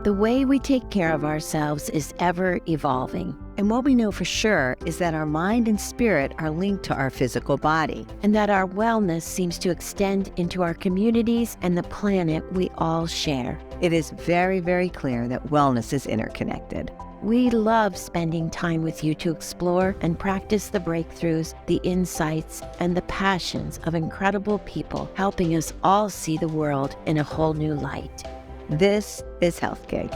The way we take care of ourselves is ever evolving. And what we know for sure is that our mind and spirit are linked to our physical body. And that our wellness seems to extend into our communities and the planet we all share. It is very, very clear that wellness is interconnected. We love spending time with you to explore and practice the breakthroughs, the insights, and the passions of incredible people helping us all see the world in a whole new light. This is Health Gig.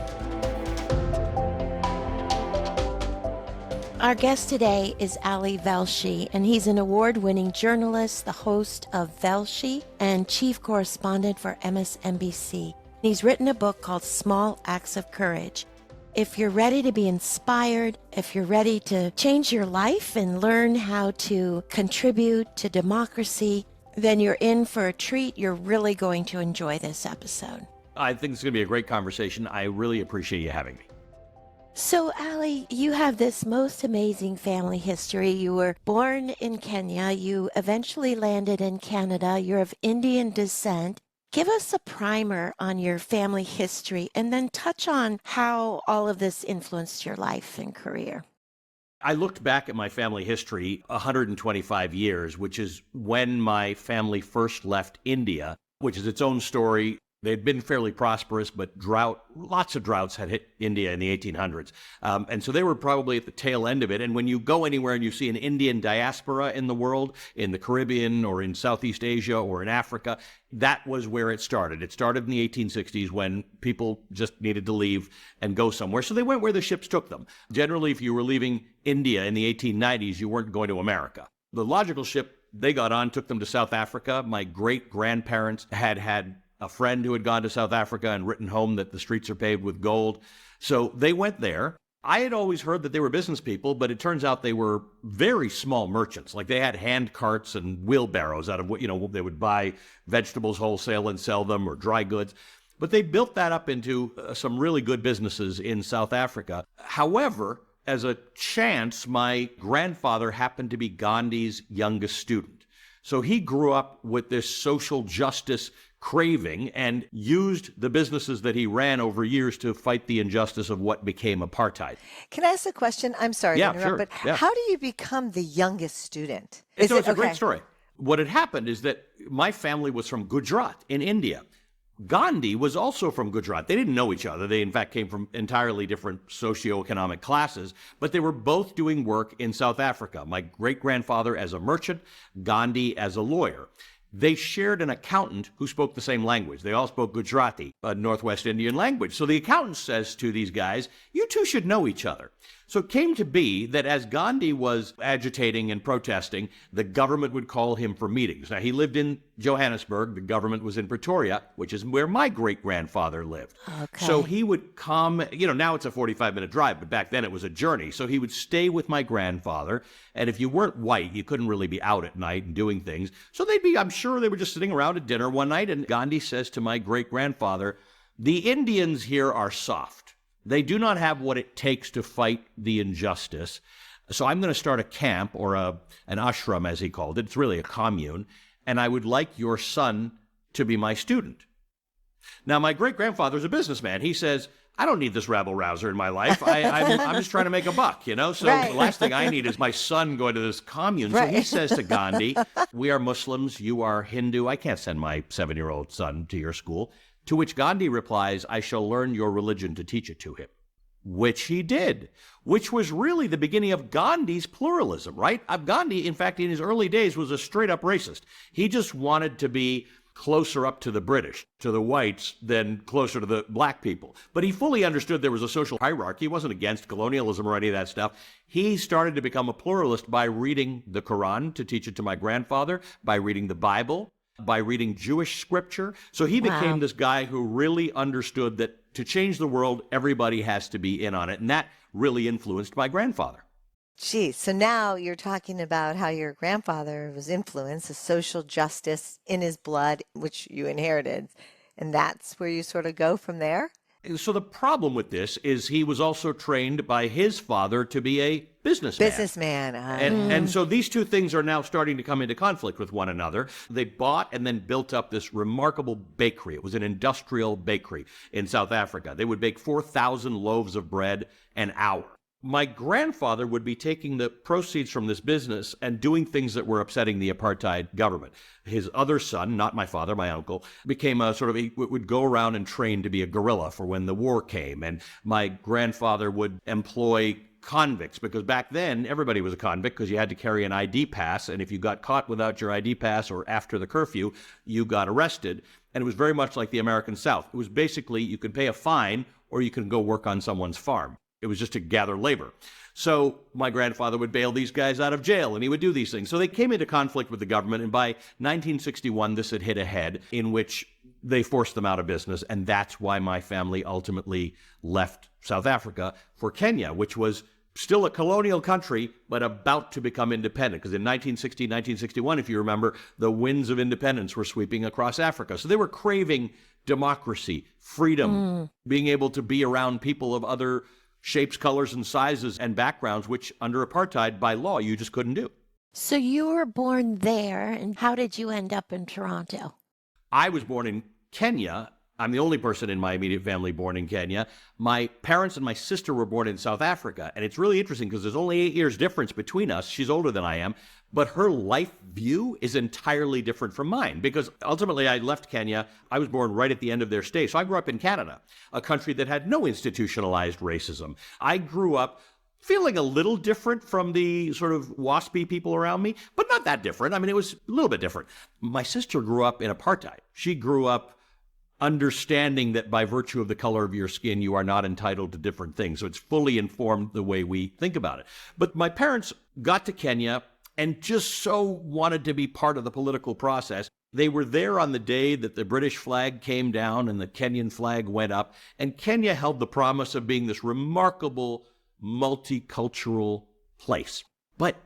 Our guest today is Ali Velshi, and he's an award-winning journalist, the host of Velshi, and chief correspondent for MSNBC. He's written a book called Small Acts of Courage. If you're ready to be inspired, if you're ready to change your life and learn how to contribute to democracy, then you're in for a treat. You're really going to enjoy this episode. I think it's going to be a great conversation. I really appreciate you having me. So, Ali, you have this most amazing family history. You were born in Kenya. You eventually landed in Canada. You're of Indian descent. Give us a primer on your family history and then touch on how all of this influenced your life and career. I looked back at my family history 125 years, which is when my family first left India, which is its own story. They'd been fairly prosperous, but lots of droughts had hit India in the 1800s. And so they were probably at the tail end of it. And when you go anywhere and you see an Indian diaspora in the world, in the Caribbean or in Southeast Asia or in Africa, that was where it started. It started in the 1860s when people just needed to leave and go somewhere. So they went where the ships took them. Generally, if you were leaving India in the 1890s, you weren't going to America. The logical ship they got on took them to South Africa. My great-grandparents had a friend who had gone to South Africa and written home that the streets are paved with gold. So they went there. I had always heard that they were business people, but it turns out they were very small merchants. Like they had hand carts and wheelbarrows out of what, they would buy vegetables wholesale and sell them or dry goods. But they built that up into some really good businesses in South Africa. However, as a chance, my grandfather happened to be Gandhi's youngest student. So he grew up with this social justice craving and used the businesses that he ran over years to fight the injustice of what became apartheid. Can I ask a question? I'm sorry to interrupt, sure. but Yeah. how do you become the youngest student? It's a great story. What had happened is that my family was from Gujarat in India. Gandhi was also from Gujarat. They didn't know each other. They, in fact, came from entirely different socioeconomic classes, but they were both doing work in South Africa. My great-grandfather as a merchant, Gandhi as a lawyer. They shared an accountant who spoke the same language. They all spoke Gujarati, a Northwest Indian language. So the accountant says to these guys, you two should know each other. So it came to be that as Gandhi was agitating and protesting, the government would call him for meetings. Now, he lived in Johannesburg. The government was in Pretoria, which is where my great-grandfather lived. Okay. So he would come, now it's a 45-minute drive, but back then it was a journey. So he would stay with my grandfather, and if you weren't white, you couldn't really be out at night and doing things. So I'm sure they were just sitting around at dinner one night, and Gandhi says to my great-grandfather, the Indians here are soft. They do not have what it takes to fight the injustice. So I'm going to start a camp or an ashram, as he called it. It's really a commune. And I would like your son to be my student. Now, my great-grandfather's a businessman. He says, I don't need this rabble-rouser in my life. I'm just trying to make a buck, So Right. The last thing I need is my son going to this commune. Right. So he says to Gandhi, we are Muslims, you are Hindu. I can't send my 7-year-old son to your school. To which Gandhi replies, I shall learn your religion to teach it to him. Which he did, which was really the beginning of Gandhi's pluralism, right? Gandhi, in fact, in his early days was a straight-up racist. He just wanted to be closer up to the British, to the whites, than closer to the black people. But he fully understood there was a social hierarchy. He wasn't against colonialism or any of that stuff. He started to become a pluralist by reading the Quran to teach it to my grandfather, by reading the Bible, by reading Jewish scripture. So he became this guy who really understood that to change the world, everybody has to be in on it. And that really influenced my grandfather. Geez, so now you're talking about how your grandfather was influenced, the social justice in his blood, which you inherited. And that's where you sort of go from there? So the problem with this is he was also trained by his father to be a businessman. Businessman. And so these two things are now starting to come into conflict with one another. They bought and then built up this remarkable bakery. It was an industrial bakery in South Africa. They would bake 4,000 loaves of bread an hour. My grandfather would be taking the proceeds from this business and doing things that were upsetting the apartheid government. His other son, not my father, my uncle, became he would go around and train to be a guerrilla for when the war came. And my grandfather would employ convicts, because back then everybody was a convict because you had to carry an ID pass. And if you got caught without your ID pass or after the curfew, you got arrested. And it was very much like the American South. It was basically you could pay a fine or you could go work on someone's farm. It was just to gather labor. So my grandfather would bail these guys out of jail, and he would do these things. So they came into conflict with the government, and by 1961, this had hit a head in which they forced them out of business, and that's why my family ultimately left South Africa for Kenya, which was still a colonial country, but about to become independent. Because in 1960, 1961, if you remember, the winds of independence were sweeping across Africa. So they were craving democracy, freedom, being able to be around people of other shapes, colors, and sizes and backgrounds, which under apartheid, by law, you just couldn't do. So you were born there, and how did you end up in Toronto? I was born in Kenya. I'm the only person in my immediate family born in Kenya. My parents and my sister were born in South Africa. And it's really interesting because there's only 8 years difference between us. She's older than I am. But her life view is entirely different from mine, because ultimately I left Kenya. I was born right at the end of their stay. So I grew up in Canada, a country that had no institutionalized racism. I grew up feeling a little different from the sort of waspy people around me, but not that different. I mean, it was a little bit different. My sister grew up in apartheid. She grew up understanding that by virtue of the color of your skin, you are not entitled to different things. So it's fully informed the way we think about it. But my parents got to Kenya and just so wanted to be part of the political process. They were there on the day that the British flag came down and the Kenyan flag went up. And Kenya held the promise of being this remarkable multicultural place. But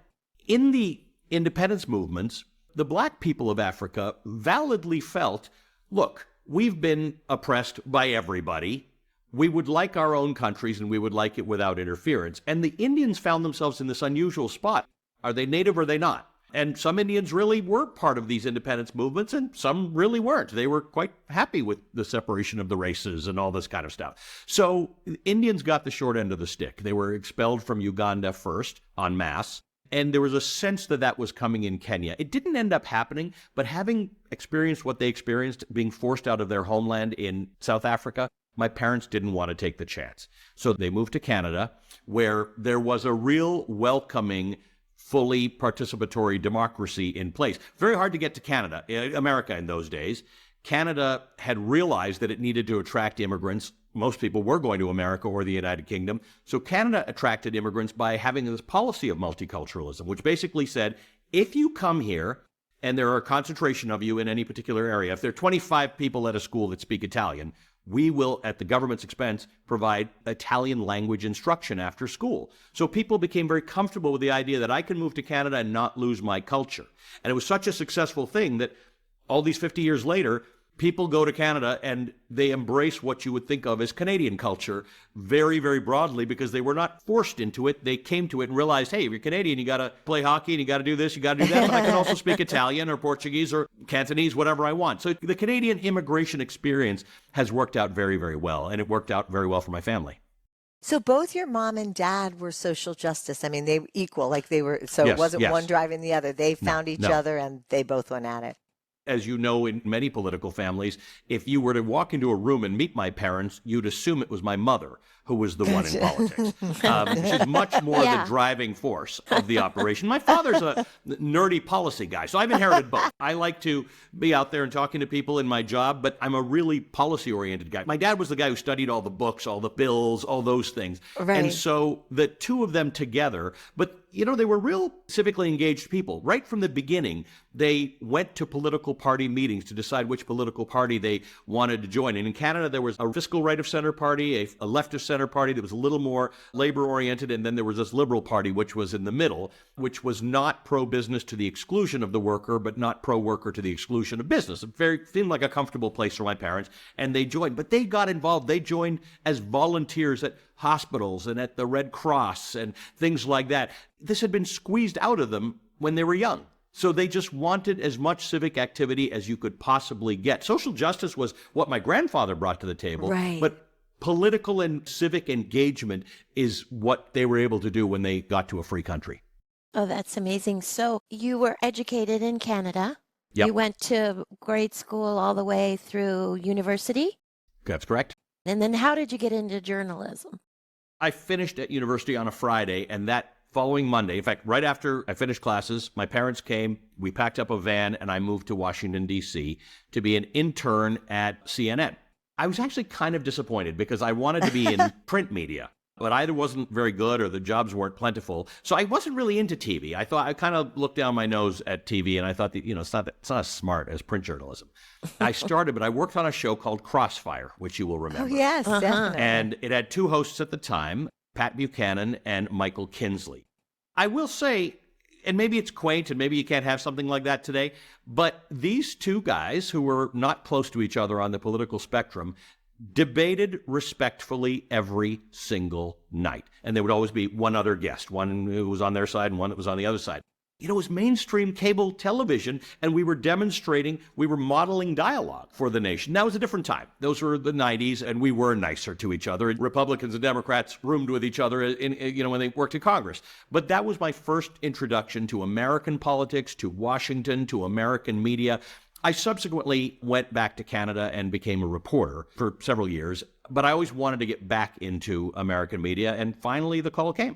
in the independence movements, the black people of Africa validly felt, look, we've been oppressed by everybody. We would like our own countries, and we would like it without interference. And the Indians found themselves in this unusual spot. Are they native or are they not? And some Indians really were part of these independence movements, and some really weren't. They were quite happy with the separation of the races and all this kind of stuff. So Indians got the short end of the stick. They were expelled from Uganda first, en masse. And there was a sense that that was coming in Kenya. It didn't end up happening, but having experienced what they experienced, being forced out of their homeland in South Africa, my parents didn't want to take the chance. So they moved to Canada, where there was a real welcoming, fully participatory democracy in place. Very hard to get to Canada, America in those days. Canada had realized that it needed to attract immigrants. Most people were going to America or the United Kingdom. So Canada attracted immigrants by having this policy of multiculturalism, which basically said, if you come here and there are a concentration of you in any particular area, if there are 25 people at a school that speak Italian, we will, at the government's expense, provide Italian language instruction after school. So people became very comfortable with the idea that I can move to Canada and not lose my culture. And it was such a successful thing that all these 50 years later, people go to Canada and they embrace what you would think of as Canadian culture very, very broadly, because they were not forced into it. They came to it and realized, hey, if you're Canadian, you got to play hockey and you got to do this, you got to do that. But I can also speak Italian or Portuguese or Cantonese, whatever I want. So the Canadian immigration experience has worked out very, very well. And it worked out very well for my family. So both your mom and dad were social justice. I mean, they were equal, like they were. So Yes, it wasn't yes. one driving the other. They found each no. other and they both went at it. As you know, in many political families, if you were to walk into a room and meet my parents, you'd assume it was my mother who was the one in politics. She's much more the driving force of the operation. My father's a nerdy policy guy, so I've inherited both. I like to be out there and talking to people in my job, but I'm a really policy-oriented guy. My dad was the guy who studied all the books, all the bills, all those things. Right. And so the two of them together, but They were real civically engaged people. Right from the beginning, they went to political party meetings to decide which political party they wanted to join. And in Canada, there was a fiscal right-of-center party, a left-of-center party that was a little more labor-oriented, and then there was this liberal party, which was in the middle, which was not pro-business to the exclusion of the worker, but not pro-worker to the exclusion of business. It seemed like a comfortable place for my parents, and they joined. But they got involved. They joined as volunteers at hospitals and at the Red Cross and things like that. This had been squeezed out of them when they were young. So they just wanted as much civic activity as you could possibly get. Social justice was what my grandfather brought to the table. Right. But political and civic engagement is what they were able to do when they got to a free country. Oh, that's amazing. So you were educated in Canada. Yep. You went to grade school all the way through university. That's correct. And then how did you get into journalism? I finished at university on a Friday, and that following Monday, in fact, right after I finished classes, my parents came, we packed up a van, and I moved to Washington, D.C. to be an intern at CNN. I was actually kind of disappointed because I wanted to be in print media, but either wasn't very good or the jobs weren't plentiful. So I wasn't really into TV. I kind of looked down my nose at TV, and I thought that, it's not as smart as print journalism. I worked on a show called Crossfire, which you will remember. Oh, yes, definitely. And it had two hosts at the time, Pat Buchanan and Michael Kinsley. I will say, and maybe it's quaint and maybe you can't have something like that today, but these two guys who were not close to each other on the political spectrum debated respectfully every single night. And there would always be one other guest, one who was on their side and one that was on the other side. It was mainstream cable television, and we were modeling dialogue for the nation. That was a different time. Those were the 90s, and we were nicer to each other. Republicans and Democrats roomed with each other when they worked in Congress. But that was my first introduction to American politics, to Washington, to American media. I subsequently went back to Canada and became a reporter for several years, but I always wanted to get back into American media, and finally the call came.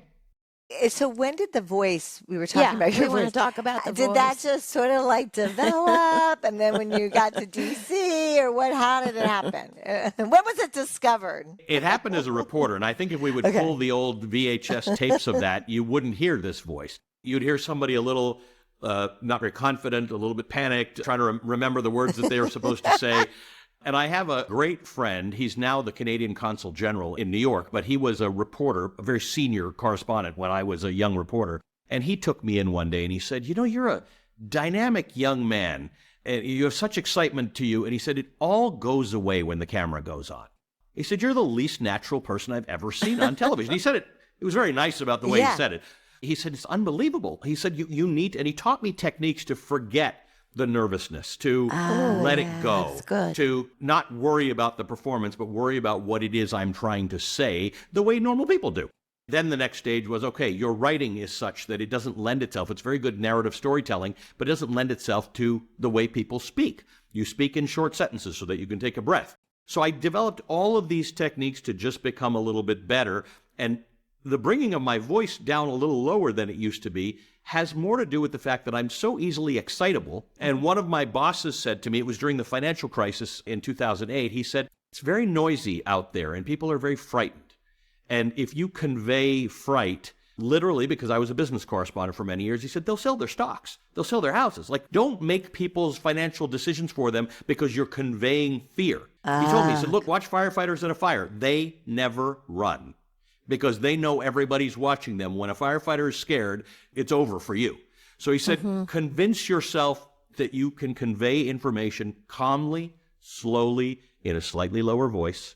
So when did the voice, we were talking about your we want voice, to talk about the did voice. that just sort of like develop? And then when you got to DC how did it happen? When was it discovered? It happened as a reporter, and I think if we would pull the old VHS tapes of that, you wouldn't hear this voice. You'd hear somebody a little not very confident, a little bit panicked, trying to remember the words that they were supposed to say. And I have a great friend. He's now the Canadian Consul General in New York, but he was a reporter, a very senior correspondent when I was a young reporter. And he took me in one day and he said, you're a dynamic young man, and you have such excitement to you. And he said, it all goes away when the camera goes on. He said, you're the least natural person I've ever seen on television. He said it was very nice about the way he said it. He said, it's unbelievable. He said, you need, and he taught me techniques to forget the nervousness, to let it go, to not worry about the performance, but worry about what it is I'm trying to say the way normal people do. Then the next stage was, okay, your writing is such that it doesn't lend itself. It's very good narrative storytelling, but it doesn't lend itself to the way people speak. You speak in short sentences so that you can take a breath. So I developed all of these techniques to just become a little bit better. And the bringing of my voice down a little lower than it used to be has more to do with the fact that I'm so easily excitable. And one of my bosses said to me, it was during the financial crisis in 2008, he said, it's very noisy out there and people are very frightened. And if you convey fright, literally, because I was a business correspondent for many years, he said, they'll sell their stocks. They'll sell their houses. Like, don't make people's financial decisions for them because you're conveying fear. He told me, he said, look, watch firefighters in a fire. They never run, because they know everybody's watching them. When a firefighter is scared, it's over for you. So he said, convince yourself that you can convey information calmly, slowly, in a slightly lower voice,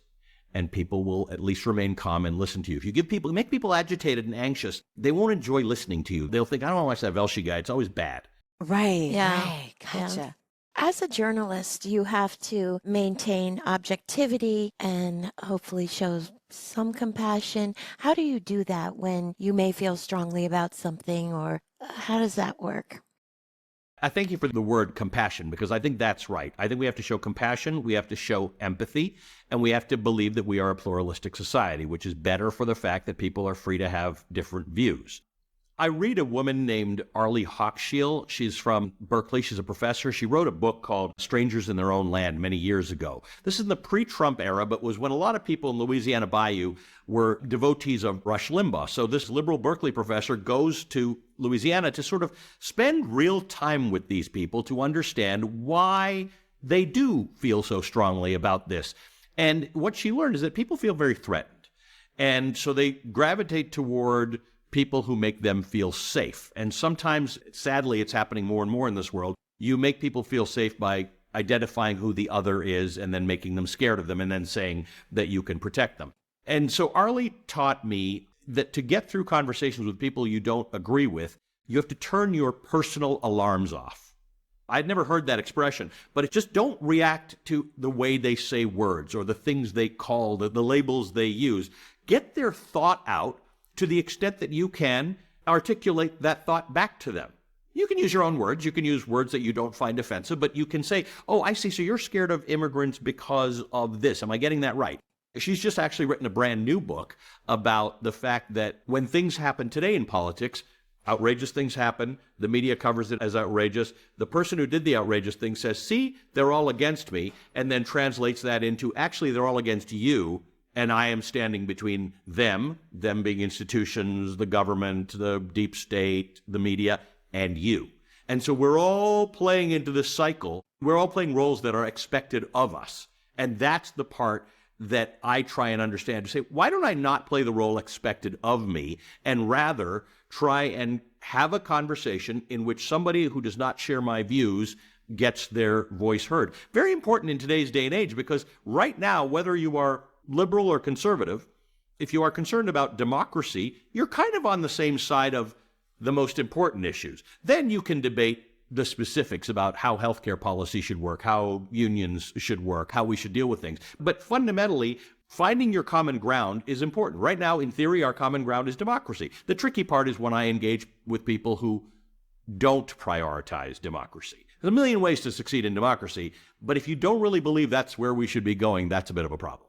and people will at least remain calm and listen to you. If you make people agitated and anxious, they won't enjoy listening to you. They'll think, I don't want to watch that Velshi guy. It's always bad. Right. Gotcha. Yeah. As a journalist, you have to maintain objectivity and hopefully show some compassion. How do you do that when you may feel strongly about something, or how does that work? I thank you for the word compassion, because I think that's right. I think we have to show compassion, we have to show empathy, and we have to believe that we are a pluralistic society, which is better for the fact that people are free to have different views. I read a woman named Ali Velshi. She's from Berkeley. She's a professor. She wrote a book called Strangers in Their Own Land many years ago. This is in the pre-Trump era, but was when a lot of people in Louisiana Bayou were devotees of Rush Limbaugh. So this liberal Berkeley professor goes to Louisiana to sort of spend real time with these people to understand why they do feel so strongly about this. And what she learned is that people feel very threatened. And so they gravitate toward people who make them feel safe. And sometimes, sadly, it's happening more and more in this world. You make people feel safe by identifying who the other is and then making them scared of them and then saying that you can protect them. And so Arlie taught me that to get through conversations with people you don't agree with, you have to turn your personal alarms off. I'd never heard that expression, but it's just don't react to the way they say words or the things they call, the labels they use. Get their thought out to the extent that you can articulate that thought back to them. You can use your own words. You can use words that you don't find offensive, but you can say, oh, I see, so you're scared of immigrants because of this. Am I getting that right? She's just actually written a brand new book about the fact that when things happen today in politics, outrageous things happen, the media covers it as outrageous. The person who did the outrageous thing says, see, they're all against me, and then translates that into, actually, they're all against you, and I am standing between them being institutions, the government, the deep state, the media, and you. And so we're all playing into this cycle. We're all playing roles that are expected of us. And that's the part that I try and understand, to say, why don't I not play the role expected of me and rather try and have a conversation in which somebody who does not share my views gets their voice heard. Very important in today's day and age, because right now, whether you are liberal or conservative, if you are concerned about democracy, you're kind of on the same side of the most important issues. Then you can debate the specifics about how healthcare policy should work, how unions should work, how we should deal with things. But fundamentally, finding your common ground is important. Right now, in theory, our common ground is democracy. The tricky part is when I engage with people who don't prioritize democracy. There's a million ways to succeed in democracy, but if you don't really believe that's where we should be going, that's a bit of a problem.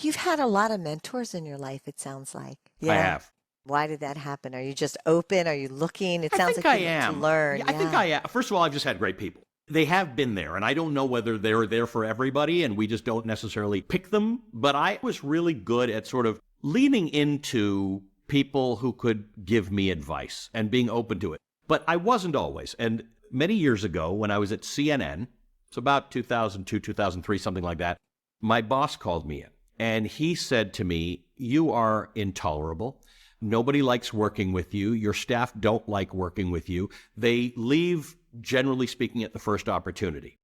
You've had a lot of mentors in your life, it sounds like. I have. Why did that happen? Are you just open? Are you looking? It I sounds think like I you am. need to learn. I think I am. First of all, I've just had great people. They have been there, and I don't know whether they're there for everybody, and we just don't necessarily pick them. But I was really good at sort of leaning into people who could give me advice and being open to it. But I wasn't always. And many years ago, when I was at CNN, it's about 2002, 2003, something like that, my boss called me in. And he said to me, you are intolerable. Nobody likes working with you. Your staff don't like working with you. They leave, generally speaking, at the first opportunity.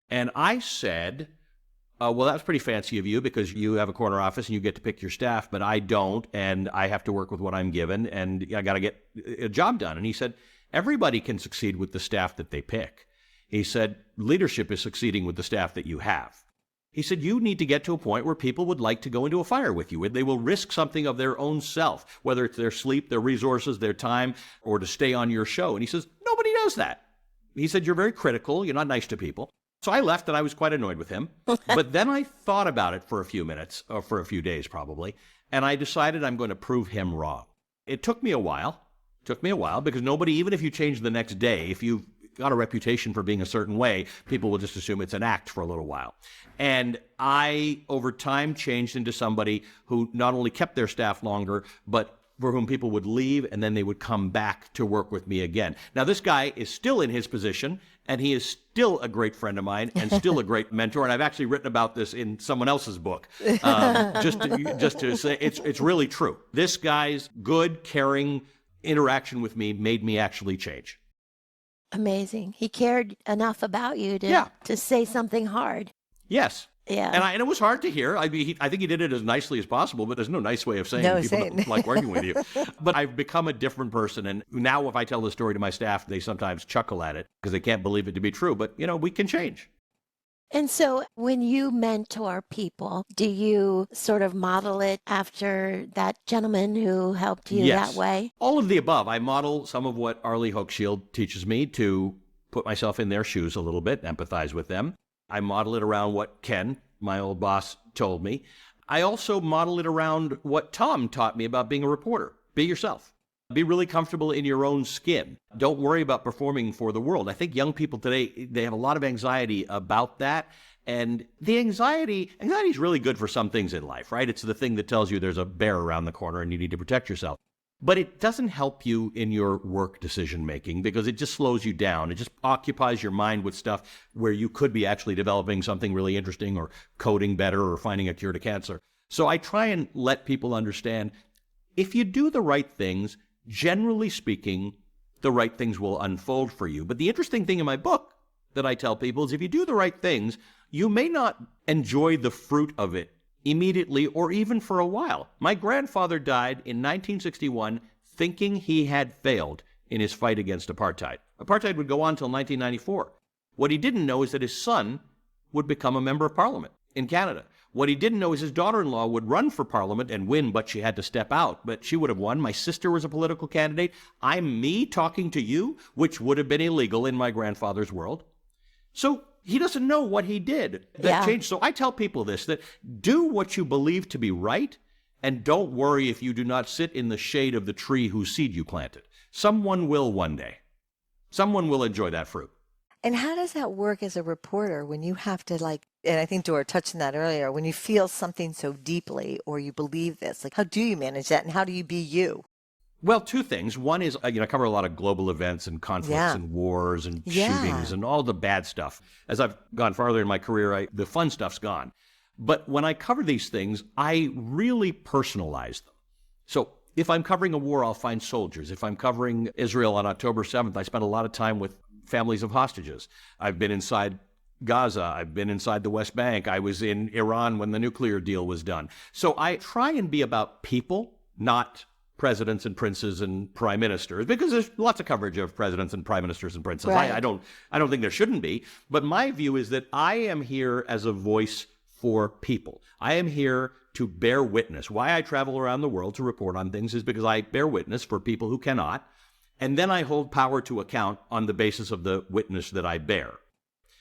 And I said, well, that's pretty fancy of you because you have a corner office and you get to pick your staff, but I don't, and I have to work with what I'm given, and I got to get a job done. And he said, everybody can succeed with the staff that they pick. He said, leadership is succeeding with the staff that you have. He said, you need to get to a point where people would like to go into a fire with you. They will risk something of their own self, whether it's their sleep, their resources, their time, or to stay on your show. And he says, nobody does that. He said, you're very critical. You're not nice to people. So I left, and I was quite annoyed with him. But then I thought about it for a few minutes, or for a few days probably, and I decided I'm going to prove him wrong. It took me a while. Because nobody, even if you change the next day, if you've got a reputation for being a certain way, people will just assume it's an act for a little while. And I, over time, changed into somebody who not only kept their staff longer, but for whom people would leave and then they would come back to work with me again. Now, this guy is still in his position, and he is still a great friend of mine and still a great mentor. And I've actually written about this in someone else's book, just to say it's really true. This guy's good, caring interaction with me made me actually change. Amazing. He cared enough about you to say something hard. Yes. Yeah. And it was hard to hear. I mean, I think he did it as nicely as possible, but there's no nice way of saying people don't like working with you. But I've become a different person. And now if I tell the story to my staff, they sometimes chuckle at it because they can't believe it to be true. But, we can change. And so when you mentor people, do you sort of model it after that gentleman who helped you that way? All of the above. I model some of what Arlie Hochschild teaches me, to put myself in their shoes a little bit, empathize with them. I model it around what Ken, my old boss, told me. I also model it around what Tom taught me about being a reporter. Be yourself. Be really comfortable in your own skin. Don't worry about performing for the world. I think young people today, they have a lot of anxiety about that. And the anxiety is really good for some things in life, right? It's the thing that tells you there's a bear around the corner and you need to protect yourself. But it doesn't help you in your work decision making because it just slows you down. It just occupies your mind with stuff where you could be actually developing something really interesting or coding better or finding a cure to cancer. So I try and let people understand if you do the right things, generally speaking, the right things will unfold for you. But the interesting thing in my book that I tell people is if you do the right things, you may not enjoy the fruit of it immediately or even for a while. My grandfather died in 1961 thinking he had failed in his fight against apartheid. Apartheid would go on until 1994. What he didn't know is that his son would become a member of parliament in Canada. What he didn't know is his daughter-in-law would run for parliament and win, but she had to step out. But she would have won. My sister was a political candidate. I'm me talking to you, which would have been illegal in my grandfather's world. So he doesn't know what he did that changed. So I tell people this, that do what you believe to be right, and don't worry if you do not sit in the shade of the tree whose seed you planted. Someone will one day. Someone will enjoy that fruit. And how does that work as a reporter when you have to and I think Dora touched on that earlier, when you feel something so deeply or you believe this, how do you manage that and how do you be you? Well, two things. One is, I cover a lot of global events and conflicts and wars and shootings and all the bad stuff. As I've gone farther in my career, the fun stuff's gone. But when I cover these things, I really personalize them. So if I'm covering a war, I'll find soldiers. If I'm covering Israel on October 7th, I spent a lot of time with families of hostages. I've been inside Gaza. I've been inside the West Bank. I was in Iran when the nuclear deal was done. So I try and be about people, not presidents and princes and prime ministers, because there's lots of coverage of presidents and prime ministers and princes. Right. I don't think there shouldn't be. But my view is that I am here as a voice for people. I am here to bear witness. Why I travel around the world to report on things is because I bear witness for people who cannot. And then I hold power to account on the basis of the witness that I bear.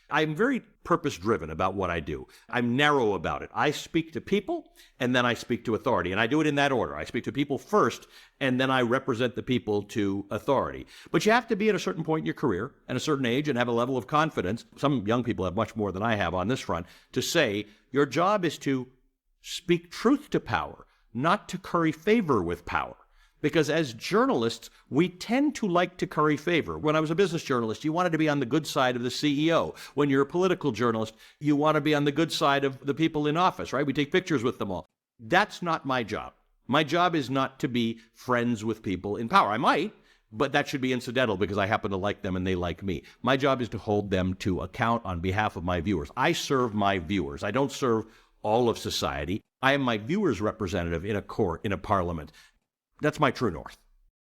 I'm very purpose-driven about what I do. I'm narrow about it. I speak to people, and then I speak to authority. And I do it in that order. I speak to people first, and then I represent the people to authority. But you have to be at a certain point in your career, and a certain age, and have a level of confidence. Some young people have much more than I have on this front, to say your job is to speak truth to power, not to curry favor with power. Because as journalists, we tend to like to curry favor. When I was a business journalist, you wanted to be on the good side of the CEO. When you're a political journalist, you want to be on the good side of the people in office, right? We take pictures with them all. That's not my job. My job is not to be friends with people in power. I might, but that should be incidental because I happen to like them and they like me. My job is to hold them to account on behalf of my viewers. I serve my viewers. I don't serve all of society. I am my viewers' representative in a court, in a parliament. That's my true north.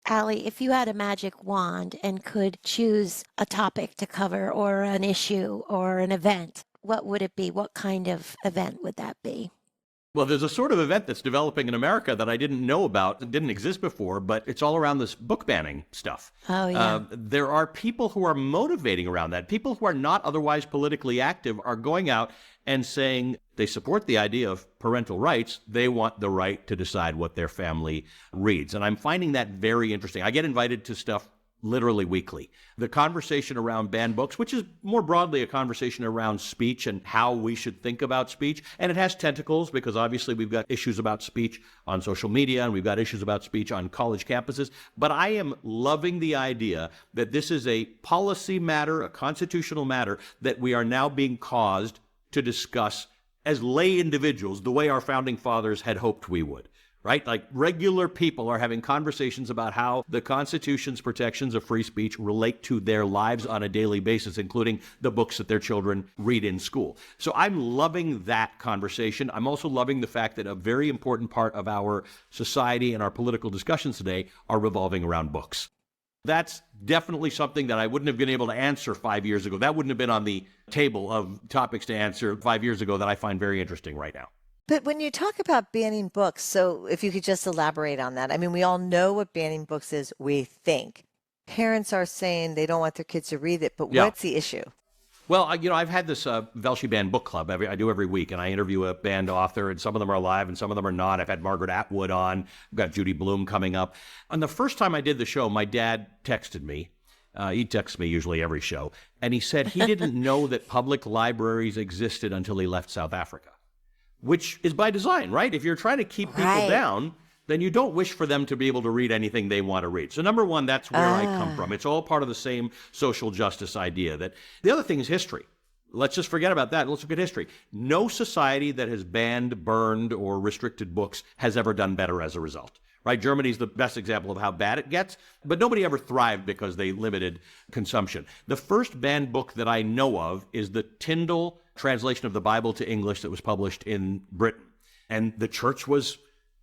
Ali, if you had a magic wand and could choose a topic to cover or an issue or an event, what would it be? What kind of event would that be? Well, there's a sort of event that's developing in America that I didn't know about, that didn't exist before, but it's all around this book banning stuff. Oh, yeah. There are people who are motivating around that. People who are not otherwise politically active are going out and saying they support the idea of parental rights. They want the right to decide what their family reads. And I'm finding that very interesting. I get invited to stuff literally weekly. The conversation around banned books, which is more broadly a conversation around speech and how we should think about speech. And it has tentacles because obviously we've got issues about speech on social media and we've got issues about speech on college campuses. But I am loving the idea that this is a policy matter, a constitutional matter that we are now being caused to discuss as lay individuals the way our founding fathers had hoped we would. Right? Like regular people are having conversations about how the Constitution's protections of free speech relate to their lives on a daily basis, including the books that their children read in school. So I'm loving that conversation. I'm also loving the fact that a very important part of our society and our political discussions today are revolving around books. That's definitely something that I wouldn't have been able to answer 5 years ago. That wouldn't have been on the table of topics to answer 5 years ago that I find very interesting right now. But when you talk about banning books, so if you could just elaborate on that. I mean, we all know what banning books is, we think. Parents are saying they don't want their kids to read it, but what's the issue? Well, I've had this Velshi Band book club I do every week, and I interview a band author, and some of them are live and some of them are not. I've had Margaret Atwood on. I've got Judy Blume coming up. And the first time I did the show, my dad texted me. He texts me usually every show, and he said he didn't know that public libraries existed until he left South Africa, which is by design, right? If you're trying to keep people down, then you don't wish for them to be able to read anything they want to read. So number one, that's where I come from. It's all part of the same social justice idea. That the other thing is history. Let's just forget about that. Let's look at history. No society that has banned, burned, or restricted books has ever done better as a result. Right? Germany's the best example of how bad it gets, but nobody ever thrived because they limited consumption. The first banned book that I know of is the Tyndale translation of the Bible to English that was published in Britain. And the church was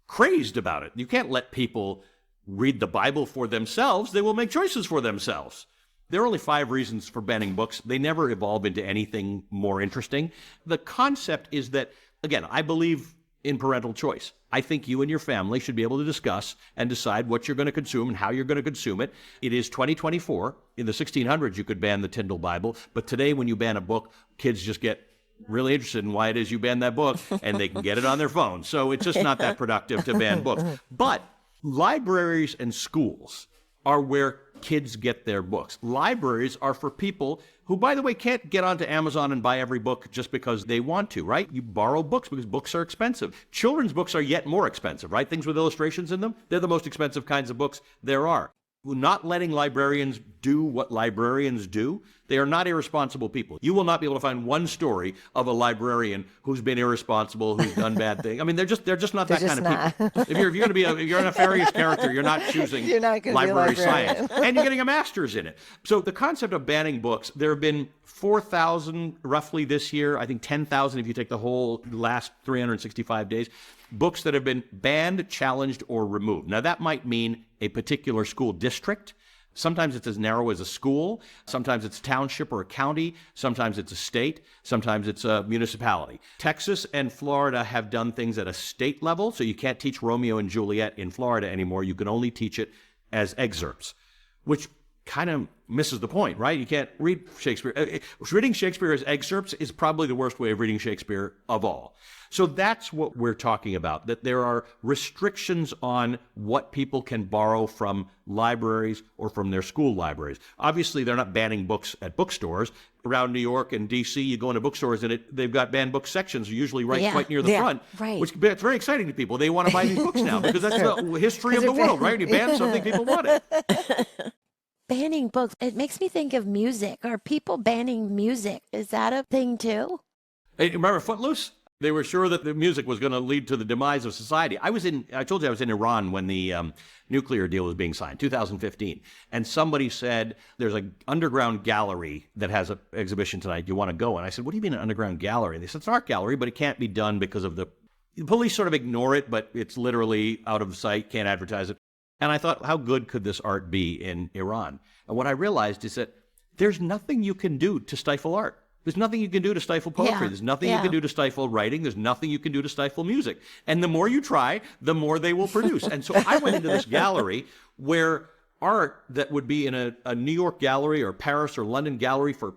crazed about it. You can't let people read the Bible for themselves. They will make choices for themselves. There are only 5 reasons for banning books. They never evolve into anything more interesting. The concept is that, again, I believe in parental choice. I think you and your family should be able to discuss and decide what you're going to consume and how you're going to consume it. It is 2024. In the 1600s, you could ban the Tyndale Bible. But today, when you ban a book, kids just get really interested in why it is you banned that book, and they can get it on their phone. So it's just not that productive to ban books. But libraries and schools are where kids get their books. Libraries are for people who, by the way, can't get onto Amazon and buy every book just because they want to, right? You borrow books because books are expensive. Children's books are yet more expensive, right? Things with illustrations in them, they're the most expensive kinds of books there are. Not letting librarians do what librarians do, they are not irresponsible people. You will not be able to find one story of a librarian who's been irresponsible, who's done bad things. I mean, they're just not that kind of people. If you're going to be if you're a nefarious character, you're not choosing library science, and you're getting a master's in it. So the concept of banning books, there have been 4,000 roughly this year. I think 10,000 if you take the whole last 365 days. Books that have been banned, challenged, or removed. Now, that might mean a particular school district. Sometimes it's as narrow as a school. Sometimes it's a township or a county. Sometimes it's a state. Sometimes it's a municipality. Texas and Florida have done things at a state level, so you can't teach Romeo and Juliet in Florida anymore. You can only teach it as excerpts, which kind of misses the point, right? You can't read Shakespeare. Reading Shakespeare as excerpts is probably the worst way of reading Shakespeare of all. So that's what we're talking about, that there are restrictions on what people can borrow from libraries or from their school libraries. Obviously, they're not banning books at bookstores. Around New York and D.C., you go into bookstores and they've got banned book sections, usually quite near the front, which it's very exciting to people. They want to buy these books now because that's the history of the world, right? You ban something, people want it. Banning books, it makes me think of music. Are people banning music? Is that a thing too? Hey, remember Footloose? They were sure that the music was going to lead to the demise of society. I told you I was in Iran when the nuclear deal was being signed, 2015. And somebody said, there's an underground gallery that has an exhibition tonight. Do you want to go? And I said, what do you mean an underground gallery? And they said, it's an art gallery, but it can't be done because of the police sort of ignore it, but it's literally out of sight, can't advertise it. And I thought, how good could this art be in Iran? And what I realized is that there's nothing you can do to stifle art. There's nothing you can do to stifle poetry. There's nothing you can do to stifle writing. There's nothing you can do to stifle music. And the more you try, the more they will produce. And so I went into this gallery where art that would be in a New York gallery or Paris or London gallery for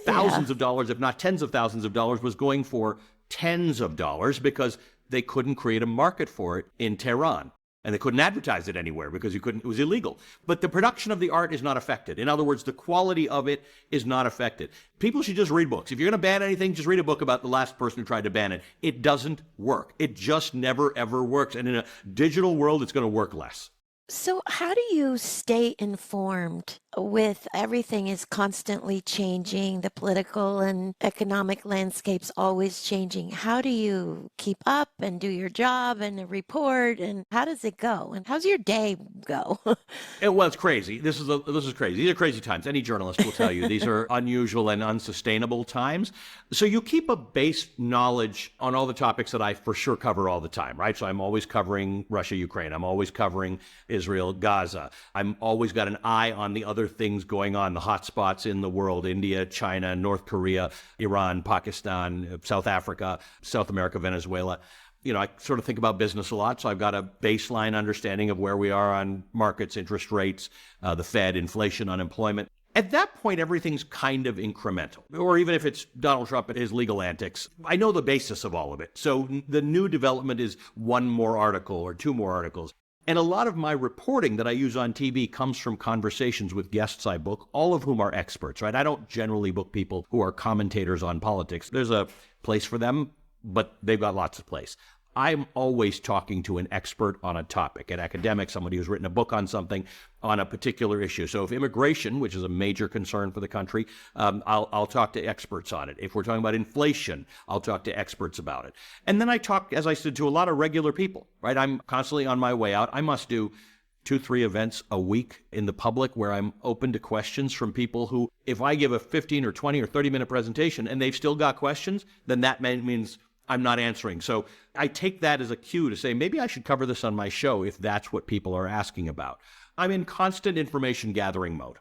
thousands of dollars, if not tens of thousands of dollars, was going for tens of dollars because they couldn't create a market for it in Tehran. And they couldn't advertise it anywhere because it was illegal. But the production of the art is not affected. In other words, the quality of it is not affected. People should just read books. If you're going to ban anything, just read a book about the last person who tried to ban it. It doesn't work. It just never, ever works. And in a digital world, it's going to work less. So how do you stay informed with everything is constantly changing, the political and economic landscape's always changing? How do you keep up and do your job and report, and how does it go? And how's your day go? Well, it's crazy. This is crazy. These are crazy times. Any journalist will tell you these are unusual and unsustainable times. So you keep a base knowledge on all the topics that I for sure cover all the time, right? So I'm always covering Russia, Ukraine. I'm always covering Israel, Gaza. I'm always got an eye on the other things going on, the hot spots in the world, India, China, North Korea, Iran, Pakistan, South Africa, South America, Venezuela. You know, I sort of think about business a lot, so I've got a baseline understanding of where we are on markets, interest rates, the Fed, inflation, unemployment. At that point, everything's kind of incremental. Or even if it's Donald Trump and his legal antics, I know the basis of all of it. So the new development is one more article or two more articles. And a lot of my reporting that I use on TV comes from conversations with guests I book, all of whom are experts, right? I don't generally book people who are commentators on politics. There's a place for them, but they've got lots of place. I'm always talking to an expert on a topic, an academic, somebody who's written a book on something, on a particular issue. So if immigration, which is a major concern for the country, I'll talk to experts on it. If we're talking about inflation, I'll talk to experts about it. And then I talk, as I said, to a lot of regular people, right? I'm constantly on my way out. I must do 2-3 events a week in the public where I'm open to questions from people who, if I give a 15 or 20 or 30-minute presentation and they've still got questions, then that means I'm not answering. So I take that as a cue to say, maybe I should cover this on my show if that's what people are asking about. I'm in constant information gathering mode.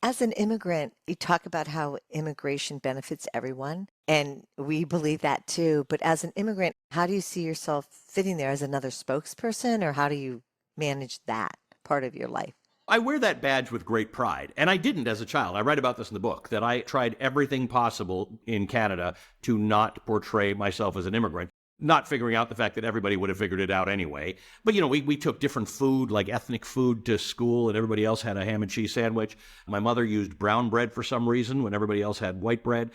As an immigrant, you talk about how immigration benefits everyone, and we believe that too. But as an immigrant, how do you see yourself fitting there as another spokesperson, or how do you manage that part of your life? I wear that badge with great pride, and I didn't as a child. I write about this in the book, that I tried everything possible in Canada to not portray myself as an immigrant, not figuring out the fact that everybody would have figured it out anyway. But, we took different food, like ethnic food, to school, and everybody else had a ham and cheese sandwich. My mother used brown bread for some reason when everybody else had white bread.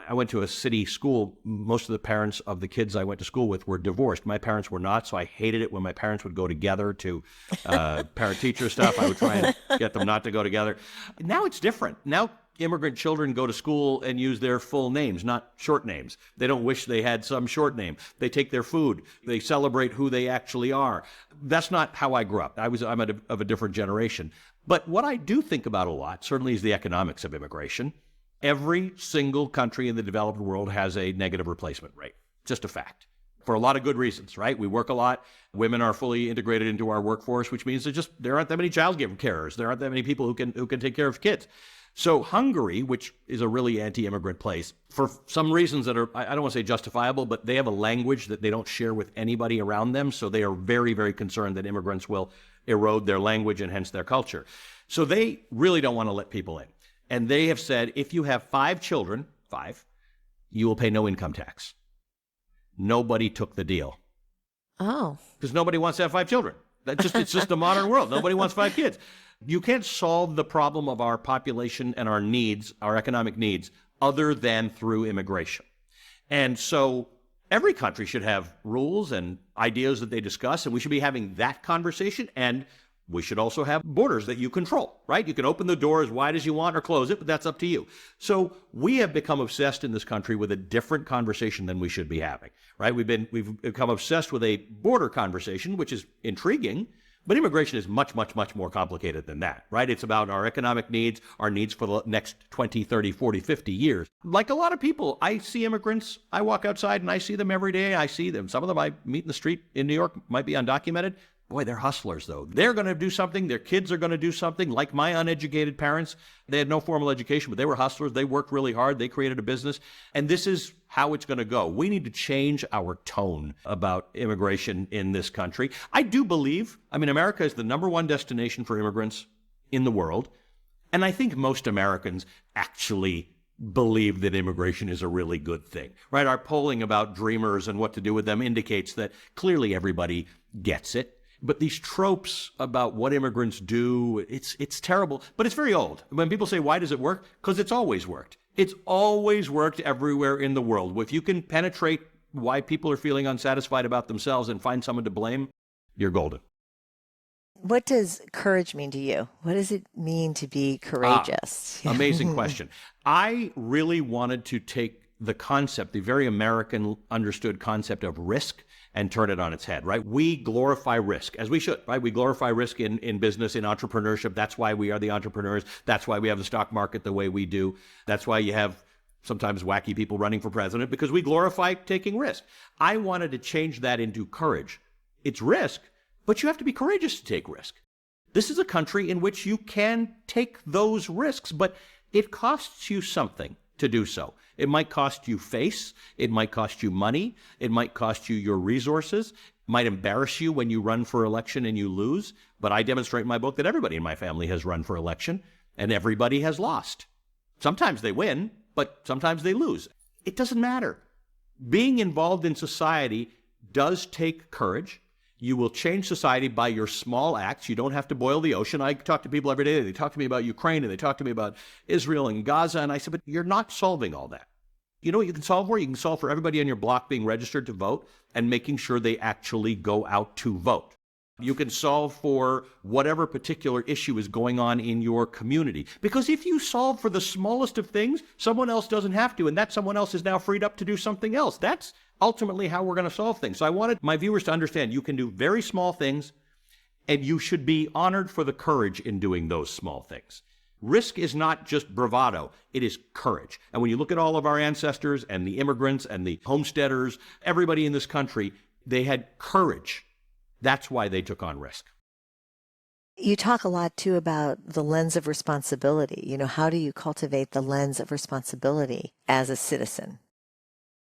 I went to a city school. Most of the parents of the kids I went to school with were divorced. My parents were not, so I hated it when my parents would go together to parent-teacher stuff. I would try and get them not to go together. Now it's different. Now immigrant children go to school and use their full names, not short names. They don't wish they had some short name. They take their food. They celebrate who they actually are. That's not how I grew up. I'm of a different generation. But what I do think about a lot, certainly, is the economics of immigration. Every single country in the developed world has a negative replacement rate. Just a fact. For a lot of good reasons, right? We work a lot. Women are fully integrated into our workforce, which means there aren't that many child carers. There aren't that many people who can take care of kids. So Hungary, which is a really anti-immigrant place, for some reasons that are, I don't want to say justifiable, but they have a language that they don't share with anybody around them. So they are very, very concerned that immigrants will erode their language and hence their culture. So they really don't want to let people in. And they have said, if you have 5 children, you will pay no income tax. Nobody took the deal. Oh. Because nobody wants to have 5 children. It's just the modern world. Nobody wants 5 kids. You can't solve the problem of our population and our needs, our economic needs, other than through immigration. And so every country should have rules and ideas that they discuss, and we should be having that conversation. And we should also have borders that you control, right? You can open the door as wide as you want or close it, but that's up to you. So we have become obsessed in this country with a different conversation than we should be having, right? We've become obsessed with a border conversation, which is intriguing, but immigration is much, much, much more complicated than that, right? It's about our economic needs, our needs for the next 20, 30, 40, 50 years. Like a lot of people, I see immigrants, I walk outside and I see them every day. I see them. Some of them I meet in the street in New York, might be undocumented. Boy, they're hustlers, though. They're going to do something. Their kids are going to do something. Like my uneducated parents, they had no formal education, but they were hustlers. They worked really hard. They created a business. And this is how it's going to go. We need to change our tone about immigration in this country. I do believe, America is the #1 destination for immigrants in the world. And I think most Americans actually believe that immigration is a really good thing, right? Our polling about dreamers and what to do with them indicates that clearly everybody gets it. But these tropes about what immigrants do, it's terrible, but it's very old. When people say, why does it work? Because it's always worked. It's always worked everywhere in the world. If you can penetrate why people are feeling unsatisfied about themselves and find someone to blame, you're golden. What does courage mean to you? What does it mean to be courageous? Amazing question. I really wanted to take the concept, the very American understood concept of risk, and turn it on its head, right? We glorify risk, as we should, right? We glorify risk in business, in entrepreneurship. That's why we are the entrepreneurs. That's why we have the stock market the way we do. That's why you have sometimes wacky people running for president, because we glorify taking risk. I wanted to change that into courage. It's risk, but you have to be courageous to take risk. This is a country in which you can take those risks, but it costs you something to do so. It might cost you face, it might cost you money, it might cost you your resources, it might embarrass you when you run for election and you lose, but I demonstrate in my book that everybody in my family has run for election, and everybody has lost. Sometimes they win, but sometimes they lose. It doesn't matter. Being involved in society does take courage. You will change society by your small acts. You don't have to boil the ocean. I talk to people every day. They talk to me about Ukraine, and they talk to me about Israel and Gaza, and I said, but you're not solving all that. You know what you can solve for? You can solve for everybody on your block being registered to vote and making sure they actually go out to vote. You can solve for whatever particular issue is going on in your community. Because if you solve for the smallest of things, someone else doesn't have to, and that someone else is now freed up to do something else. That's ultimately how we're going to solve things. So I wanted my viewers to understand you can do very small things, and you should be honored for the courage in doing those small things. Risk is not just bravado, it is courage. And when you look at all of our ancestors and the immigrants and the homesteaders, everybody in this country, they had courage. That's why they took on risk. You talk a lot too about the lens of responsibility. You know, how do you cultivate the lens of responsibility as a citizen?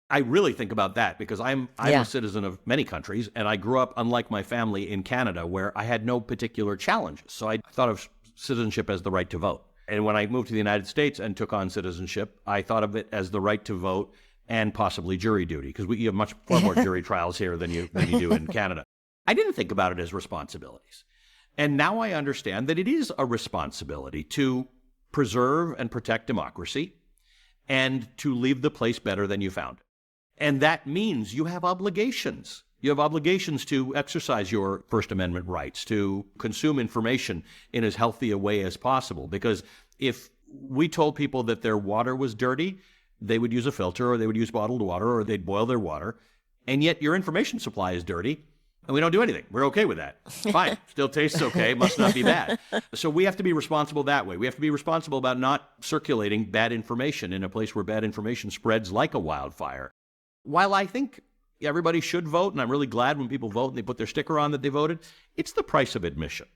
I really think about that because I'm a citizen of many countries, and I grew up, unlike my family, in Canada, where I had no particular challenges. So I thought of citizenship as the right to vote. And when I moved to the United States and took on citizenship, I thought of it as the right to vote and possibly jury duty, because you have far more jury trials here than you do in Canada. I didn't think about it as responsibilities. And now I understand that it is a responsibility to preserve and protect democracy and to leave the place better than you found it. And that means you have obligations. You have obligations to exercise your First Amendment rights, to consume information in as healthy a way as possible. Because if we told people that their water was dirty, they would use a filter, or they would use bottled water, or they'd boil their water. And yet your information supply is dirty, and we don't do anything. We're okay with that. Fine. Still tastes okay. Must not be bad. So we have to be responsible that way. We have to be responsible about not circulating bad information in a place where bad information spreads like a wildfire. While I think everybody should vote, and I'm really glad when people vote and they put their sticker on that they voted, it's the price of admission.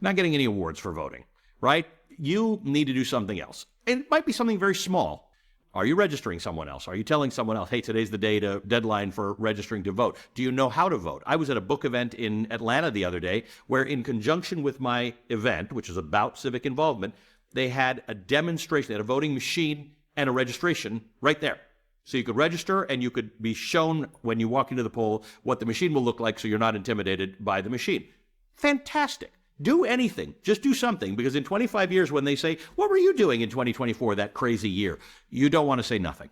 Not getting any awards for voting, right? You need to do something else. And it might be something very small. Are you registering someone else? Are you telling someone else, hey, today's the deadline for registering to vote? Do you know how to vote? I was at a book event in Atlanta the other day where, in conjunction with my event, which is about civic involvement, they had a demonstration. They had a voting machine and a registration right there. So you could register, and you could be shown when you walk into the poll what the machine will look like so you're not intimidated by the machine. Fantastic. Do anything. Just do something, because in 25 years when they say, what were you doing in 2024, that crazy year? You don't want to say nothing.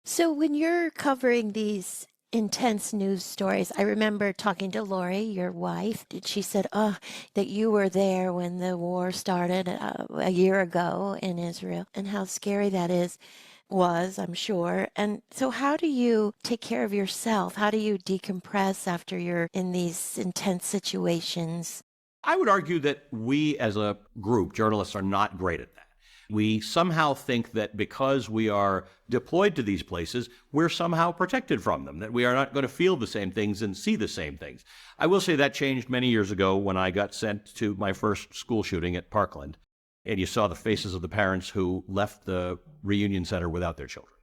So when you're covering these intense news stories, I remember talking to Lori, your wife. She said, that you were there when the war started a year ago in Israel, and how scary that was, I'm sure. And so how do you take care of yourself? How do you decompress after you're in these intense situations? I would argue that we as a group, journalists, are not great at that. We somehow think that because we are deployed to these places, we're somehow protected from them, that we are not going to feel the same things and see the same things. I will say that changed many years ago when I got sent to my first school shooting at Parkland, and you saw the faces of the parents who left the reunion center without their children.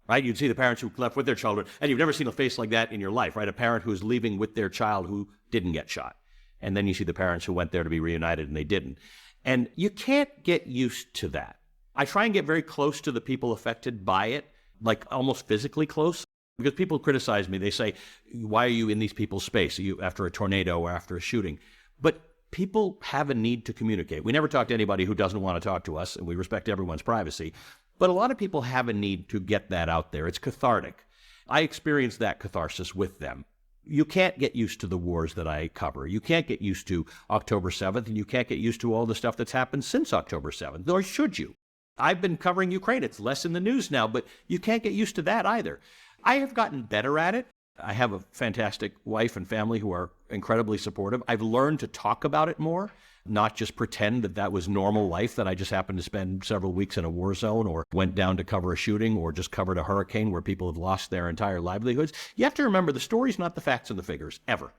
Right? You'd see the parents who left with their children, and you've never seen a face like that in your life, right? A parent who's leaving with their child who didn't get shot. And then you see the parents who went there to be reunited and they didn't. And you can't get used to that. I try and get very close to the people affected by it, like almost physically close, because people criticize me. They say, why are you in these people's space? Are you after a tornado or after a shooting? But people have a need to communicate. We never talk to anybody who doesn't want to talk to us, and we respect everyone's privacy. But a lot of people have a need to get that out there. It's cathartic. I experienced that catharsis with them. You can't get used to the wars that I cover. You can't get used to October 7th, and you can't get used to all the stuff that's happened since October 7th, nor should you. I've been covering Ukraine. It's less in the news now, but you can't get used to that either. I have gotten better at it. I have a fantastic wife and family who are incredibly supportive. I've learned to talk about it more, not just pretend that that was normal life, that I just happened to spend several weeks in a war zone or went down to cover a shooting or just covered a hurricane where people have lost their entire livelihoods. You have to remember the story's not the facts and the figures, ever.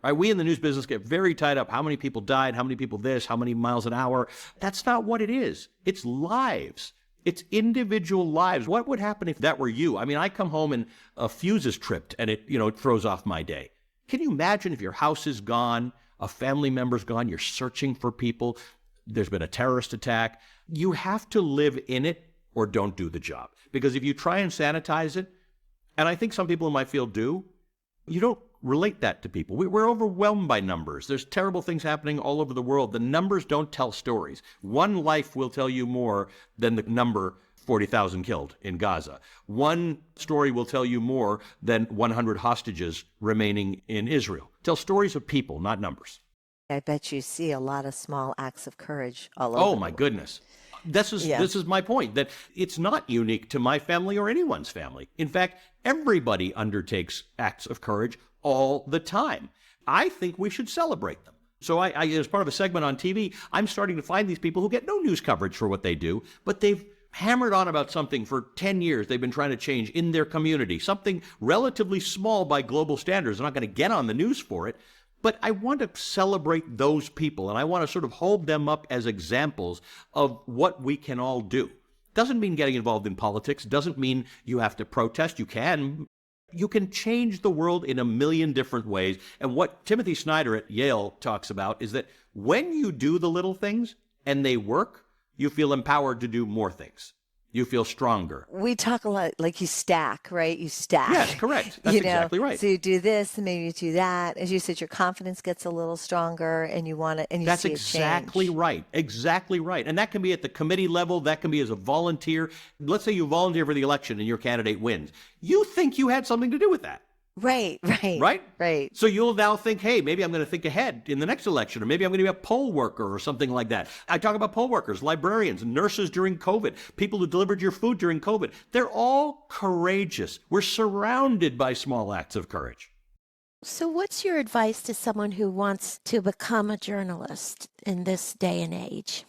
Right? We in the news business get very tied up. How many people died? How many people this? How many miles an hour? That's not what it is. It's lives. It's individual lives. What would happen if that were you? I mean, I come home and a fuse is tripped and it throws off my day. Can you imagine if your house is gone, a family member's gone, you're searching for people? there's been a terrorist attack. You have to live in it or don't do the job. Because if you try and sanitize it, and I think some people in my field do, you don't relate that to people. We're overwhelmed by numbers. There's terrible things happening all over the world. The numbers don't tell stories. One life will tell you more than the number 40,000 killed in Gaza. One story will tell you more than 100 hostages remaining in Israel. Tell stories of people, not numbers. I bet you see a lot of small acts of courage all over. Oh, my goodness. This is my point, that it's not unique to my family or anyone's family. In fact, everybody undertakes acts of courage all the time. I think we should celebrate them. So I as part of a segment on TV, I'm starting to find these people who get no news coverage for what they do, but they've hammered on about something for 10 years they've been trying to change in their community, something relatively small by global standards. They're not going to get on the news for it. But I want to celebrate those people, and I want to sort of hold them up as examples of what we can all do. Doesn't mean getting involved in politics. Doesn't mean you have to protest. You can change the world in a million different ways. And what Timothy Snyder at Yale talks about is that when you do the little things and they work, you feel empowered to do more things. You feel stronger. We talk a lot, like you stack, right? You stack. Yes, correct. That's exactly right. So you do this, and maybe you do that. As you said, your confidence gets a little stronger, and you want to, and you That's see exactly a change. right. Exactly right. And that can be at the committee level. That can be as a volunteer. Let's say you volunteer for the election and your candidate wins. You think you had something to do with that. Right. Right? So you'll now think, hey, maybe I'm going to think ahead in the next election, or maybe I'm going to be a poll worker or something like that. I talk about poll workers, librarians, nurses during COVID, people who delivered your food during COVID. They're all courageous. We're surrounded by small acts of courage. So what's your advice to someone who wants to become a journalist in this day and age?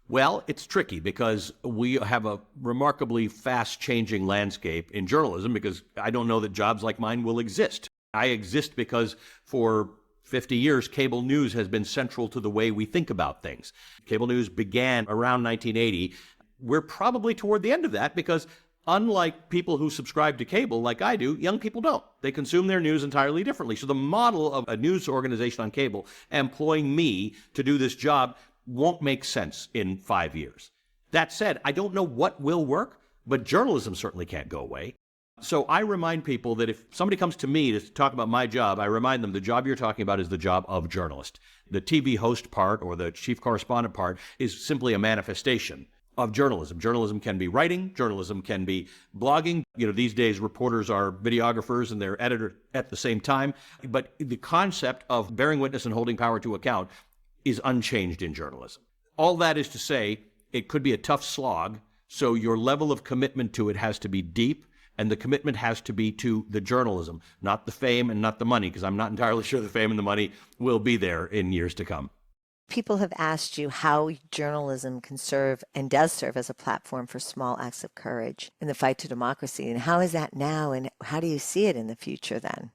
Well, it's tricky because we have a remarkably fast-changing landscape in journalism, because I don't know that jobs like mine will exist. I exist because for 50 years, cable news has been central to the way we think about things. Cable news began around 1980. We're probably toward the end of that because unlike people who subscribe to cable like I do, young people don't. They consume their news entirely differently. So the model of a news organization on cable employing me to do this job won't make sense in 5 years. That said, I don't know what will work, but journalism certainly can't go away. So I remind people that if somebody comes to me to talk about my job, I remind them the job you're talking about is the job of journalist. The TV host part or the chief correspondent part is simply a manifestation of journalism. Journalism can be writing, journalism can be blogging. These days reporters are videographers and they're editors at the same time. But the concept of bearing witness and holding power to account is unchanged in journalism. All that is to say, it could be a tough slog, so your level of commitment to it has to be deep, and the commitment has to be to the journalism, not the fame and not the money, because I'm not entirely sure the fame and the money will be there in years to come. People have asked you how journalism can serve and does serve as a platform for small acts of courage in the fight to democracy. And how is that now, and how do you see it in the future then?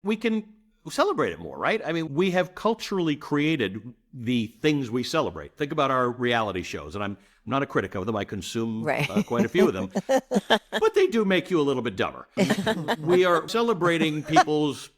We can celebrate it more, right? I mean, we have culturally created the things we celebrate. Think about our reality shows, and I'm not a critic of them. I consume quite a few of them, but they do make you a little bit dumber. We are celebrating people's,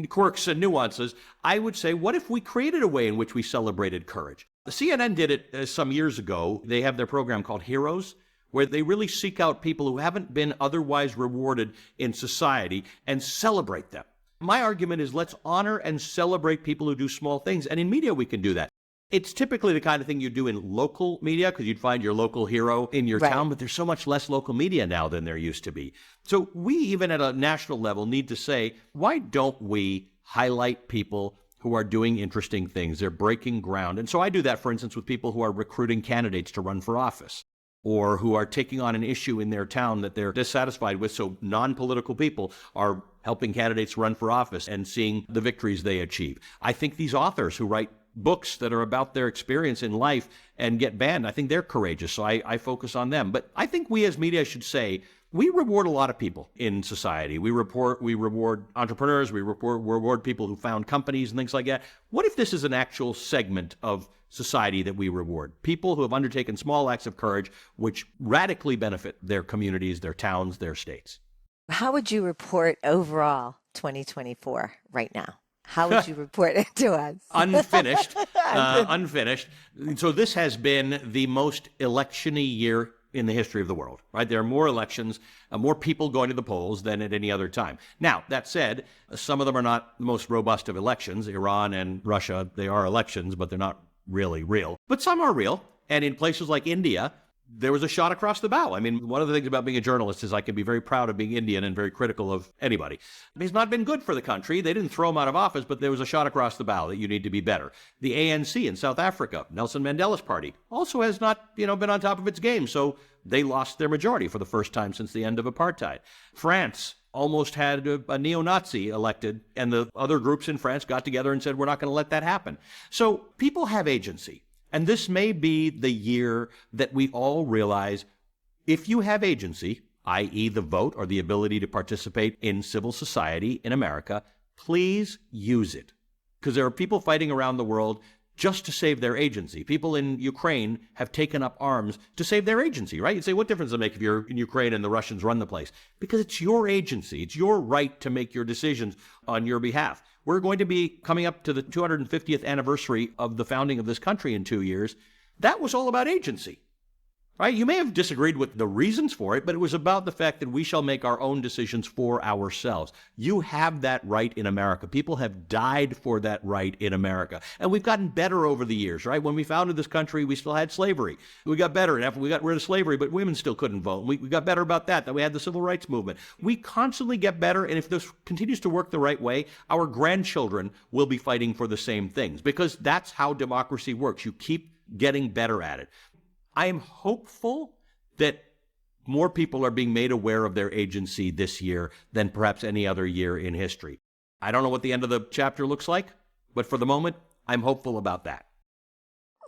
quirks and nuances. I would say, what if we created a way in which we celebrated courage? The CNN did it some years ago. They have their program called Heroes, where they really seek out people who haven't been otherwise rewarded in society and celebrate them. My argument is let's honor and celebrate people who do small things. And in media, we can do that. It's typically the kind of thing you do in local media because you'd find your local hero in your town, but there's so much less local media now than there used to be. So we, even at a national level, need to say, why don't we highlight people who are doing interesting things? They're breaking ground. And so I do that, for instance, with people who are recruiting candidates to run for office, or who are taking on an issue in their town that they're dissatisfied with. So non-political people are helping candidates run for office and seeing the victories they achieve. I think these authors who write books that are about their experience in life and get banned, I think they're courageous. So I focus on them. But I think we as media should say, we reward a lot of people in society. We reward entrepreneurs, we reward people who found companies and things like that. What if this is an actual segment of society that we reward? People who have undertaken small acts of courage which radically benefit their communities, their towns, their states. How would you report overall 2024 right now? How would you report it to us? Unfinished. Unfinished. So this has been the most election-y year in the history of the world, right? There are more elections, more people going to the polls than at any other time. Now, that said, some of them are not the most robust of elections. Iran and Russia, they are elections, but they're not really real. But some are real. And in places like India, there was a shot across the bow. I mean, one of the things about being a journalist is I can be very proud of being Indian and very critical of anybody. It's not been good for the country. They didn't throw him out of office, but there was a shot across the bow that you need to be better. The ANC in South Africa, Nelson Mandela's party, also has not, been on top of its game. So they lost their majority for the first time since the end of apartheid. France almost had a neo-Nazi elected, and the other groups in France got together and said, we're not going to let that happen. So people have agency. And this may be the year that we all realize if you have agency, i.e. the vote or the ability to participate in civil society in America, please use it. Because there are people fighting around the world just to save their agency. People in Ukraine have taken up arms to save their agency, right? You'd say, what difference does it make if you're in Ukraine and the Russians run the place? Because it's your agency. It's your right to make your decisions on your behalf. We're going to be coming up to the 250th anniversary of the founding of this country in 2 years. That was all about agency, right? You may have disagreed with the reasons for it, but it was about the fact that we shall make our own decisions for ourselves. You have that right in America. People have died for that right in America. And we've gotten better over the years, right? When we founded this country, we still had slavery. We got better, and after we got rid of slavery, but women still couldn't vote. We got better about that we had the civil rights movement. We constantly get better, and if this continues to work the right way, our grandchildren will be fighting for the same things, because that's how democracy works. You keep getting better at it. I am hopeful that more people are being made aware of their agency this year than perhaps any other year in history. I don't know what the end of the chapter looks like, but for the moment, I'm hopeful about that.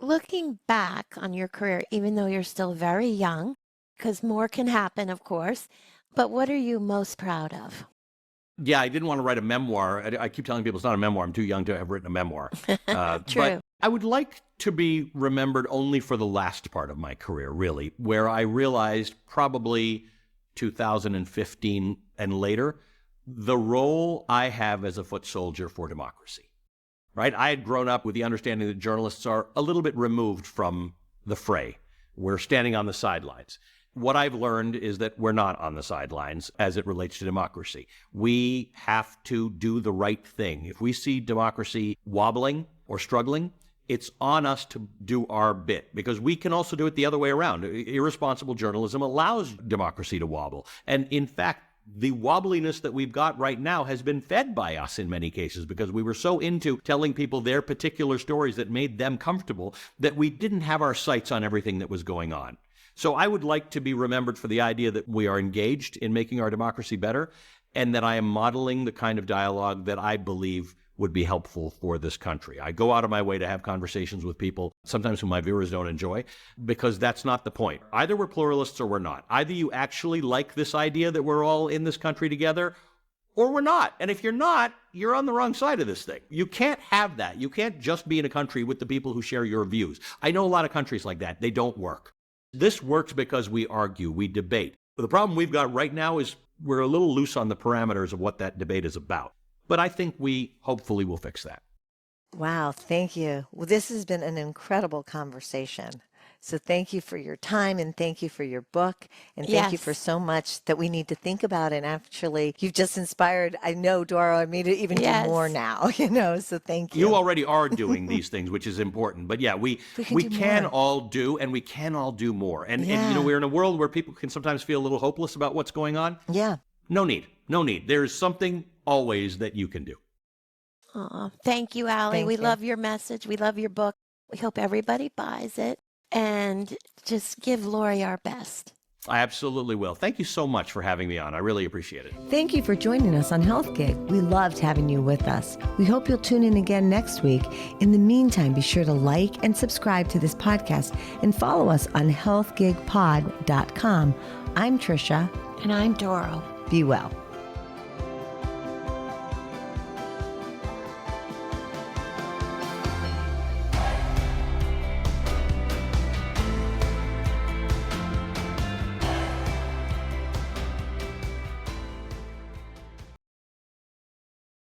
Looking back on your career, even though you're still very young, because more can happen, of course, but what are you most proud of? Yeah, I didn't want to write a memoir. I keep telling people it's not a memoir. I'm too young to have written a memoir. True. But I would like to be remembered only for the last part of my career, really, where I realized probably 2015 and later the role I have as a foot soldier for democracy, right? I had grown up with the understanding that journalists are a little bit removed from the fray. We're standing on the sidelines. What I've learned is that we're not on the sidelines as it relates to democracy. We have to do the right thing. If we see democracy wobbling or struggling, it's on us to do our bit, because we can also do it the other way around. Irresponsible journalism allows democracy to wobble. And in fact, the wobbliness that we've got right now has been fed by us in many cases, because we were so into telling people their particular stories that made them comfortable that we didn't have our sights on everything that was going on. So I would like to be remembered for the idea that we are engaged in making our democracy better, and that I am modeling the kind of dialogue that I believe would be helpful for this country. I go out of my way to have conversations with people, sometimes who my viewers don't enjoy, because that's not the point. Either we're pluralists or we're not. Either you actually like this idea that we're all in this country together, or we're not. And if you're not, you're on the wrong side of this thing. You can't have that. You can't just be in a country with the people who share your views. I know a lot of countries like that. They don't work. This works because we argue, we debate. But the problem we've got right now is we're a little loose on the parameters of what that debate is about. But I think we hopefully will fix that. Wow, thank you. Well, this has been an incredible conversation. So thank you for your time, and thank you for your book, and thank you for so much that we need to think about. And actually, you've just inspired, I know, Doro, and me to even do more now, so thank you. You already are doing these things, which is important. But yeah, we can all do, and we can all do more. And we're in a world where people can sometimes feel a little hopeless about what's going on. Yeah. No need. There's something always that you can do. Oh, thank you, Ali. We love your message. We love your book. We hope everybody buys it. And just give Lori our best. I absolutely will. Thank you so much for having me on. I really appreciate it. Thank you for joining us on Health Gig. We loved having you with us. We hope you'll tune in again next week. In the meantime, be sure to like and subscribe to this podcast and follow us on healthgigpod.com. I'm Tricia. And I'm Doro. Be well.